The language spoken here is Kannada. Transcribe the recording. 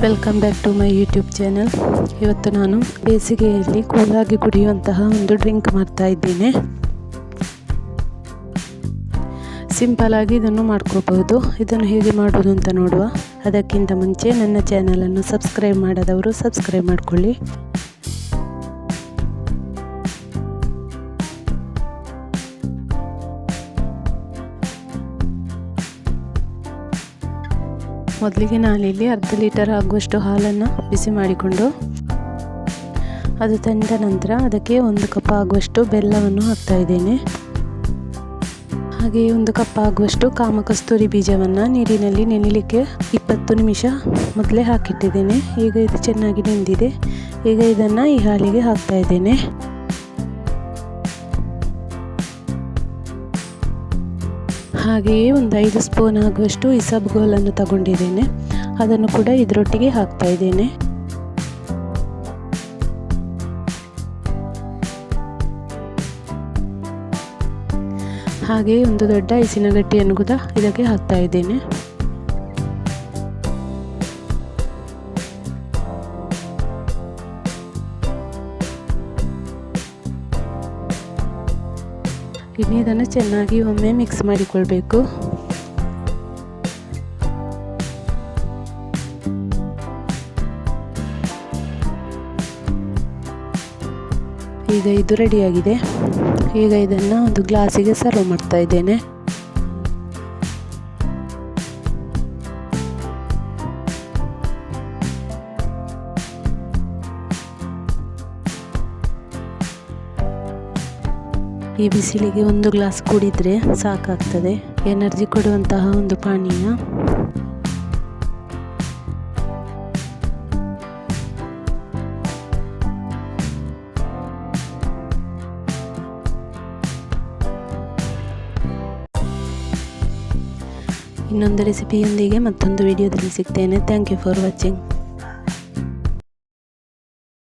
Welcome back to my YouTube channel. ಇವತ್ತು ನಾನು ಬೇಸಿಗೆಯಲ್ಲಿ ಕೂಲಾಗಿ ಕುಡಿಯುವಂತಹ ಒಂದು ಡ್ರಿಂಕ್ ಮಾಡ್ತಾ ಇದ್ದೇನೆ. ಸಿಂಪಲ್ ಆಗಿ ಇದನ್ನು ಮಾಡ್ಕೋಬಹುದು. ಇದನ್ನು ಹೇಗೆ ಮಾಡೋದು ಅಂತ ನೋಡುವ. ಅದಕ್ಕಿಂತ ಮುಂಚೆ ನನ್ನ ಚಾನಲನ್ನು ಸಬ್ಸ್ಕ್ರೈಬ್ ಮಾಡದವರು ಸಬ್ಸ್ಕ್ರೈಬ್ ಮಾಡಿಕೊಳ್ಳಿ. ಮೊದಲಿಗೆ ನಾನಿಲ್ಲಿ ಅರ್ಧ ಲೀಟರ್ ಆಗುವಷ್ಟು ಹಾಲನ್ನು ಬಿಸಿ ಮಾಡಿಕೊಂಡು ಅದು ತಂದ ನಂತರ ಅದಕ್ಕೆ 1 ಕಪ್ ಆಗುವಷ್ಟು ಬೆಲ್ಲವನ್ನು ಹಾಕ್ತಾ ಇದ್ದೇನೆ. ಹಾಗೆಯೇ 1 ಕಪ್ ಆಗುವಷ್ಟು ಕಾಮಕಸ್ತೂರಿ ಬೀಜವನ್ನು ನೀರಿನಲ್ಲಿ ನೆನೆಯಲಿಕ್ಕೆ 20 ನಿಮಿಷ ಮೊದಲೇ ಹಾಕಿಟ್ಟಿದ್ದೇನೆ. ಈಗ ಇದು ಚೆನ್ನಾಗಿ ನೆಂದಿದೆ. ಈಗ ಇದನ್ನು ಈ ಹಾಲಿಗೆ ಹಾಕ್ತಾ ಇದ್ದೇನೆ. ಹಾಗೆಯೇ ಒಂದು 5 ಸ್ಪೂನ್ ಆಗುವಷ್ಟು ಇಸಬಗೋಲನ್ನು ತಗೊಂಡಿದ್ದೇನೆ. ಅದನ್ನು ಕೂಡ ಇದರೊಟ್ಟಿಗೆ ಹಾಕ್ತಾ ಇದ್ದೇನೆ. ಹಾಗೆಯೇ ಒಂದು ದೊಡ್ಡ ಐಸಿನ ಗಡ್ಡೆಯನ್ನು ಕೂಡ ಇದಕ್ಕೆ ಹಾಕ್ತಾ ಇದ್ದೇನೆ. ಇನ್ನು ಇದನ್ನು ಚೆನ್ನಾಗಿ ಒಮ್ಮೆ ಮಿಕ್ಸ್ ಮಾಡಿಕೊಳ್ಬೇಕು. ಈಗ ಇದು ರೆಡಿಯಾಗಿದೆ. ಈಗ ಇದನ್ನು ಒಂದು ಗ್ಲಾಸಿಗೆ ಸರ್ವ್ ಮಾಡ್ತಾ ಇದ್ದೇನೆ. ಈ ಬಿಸಿಲಿಗೆ 1 ಗ್ಲಾಸ್ ಕುಡಿದರೆ ಸಾಕಾಗ್ತದೆ. ಎನರ್ಜಿ ಕೊಡುವಂತಹ ಒಂದು ಪಾನೀಯ. ಇನ್ನೊಂದು ರೆಸಿಪಿಯೊಂದಿಗೆ ಮತ್ತೊಂದು ವಿಡಿಯೋದಲ್ಲಿ ಸಿಗ್ತೇನೆ. Thank you for watching.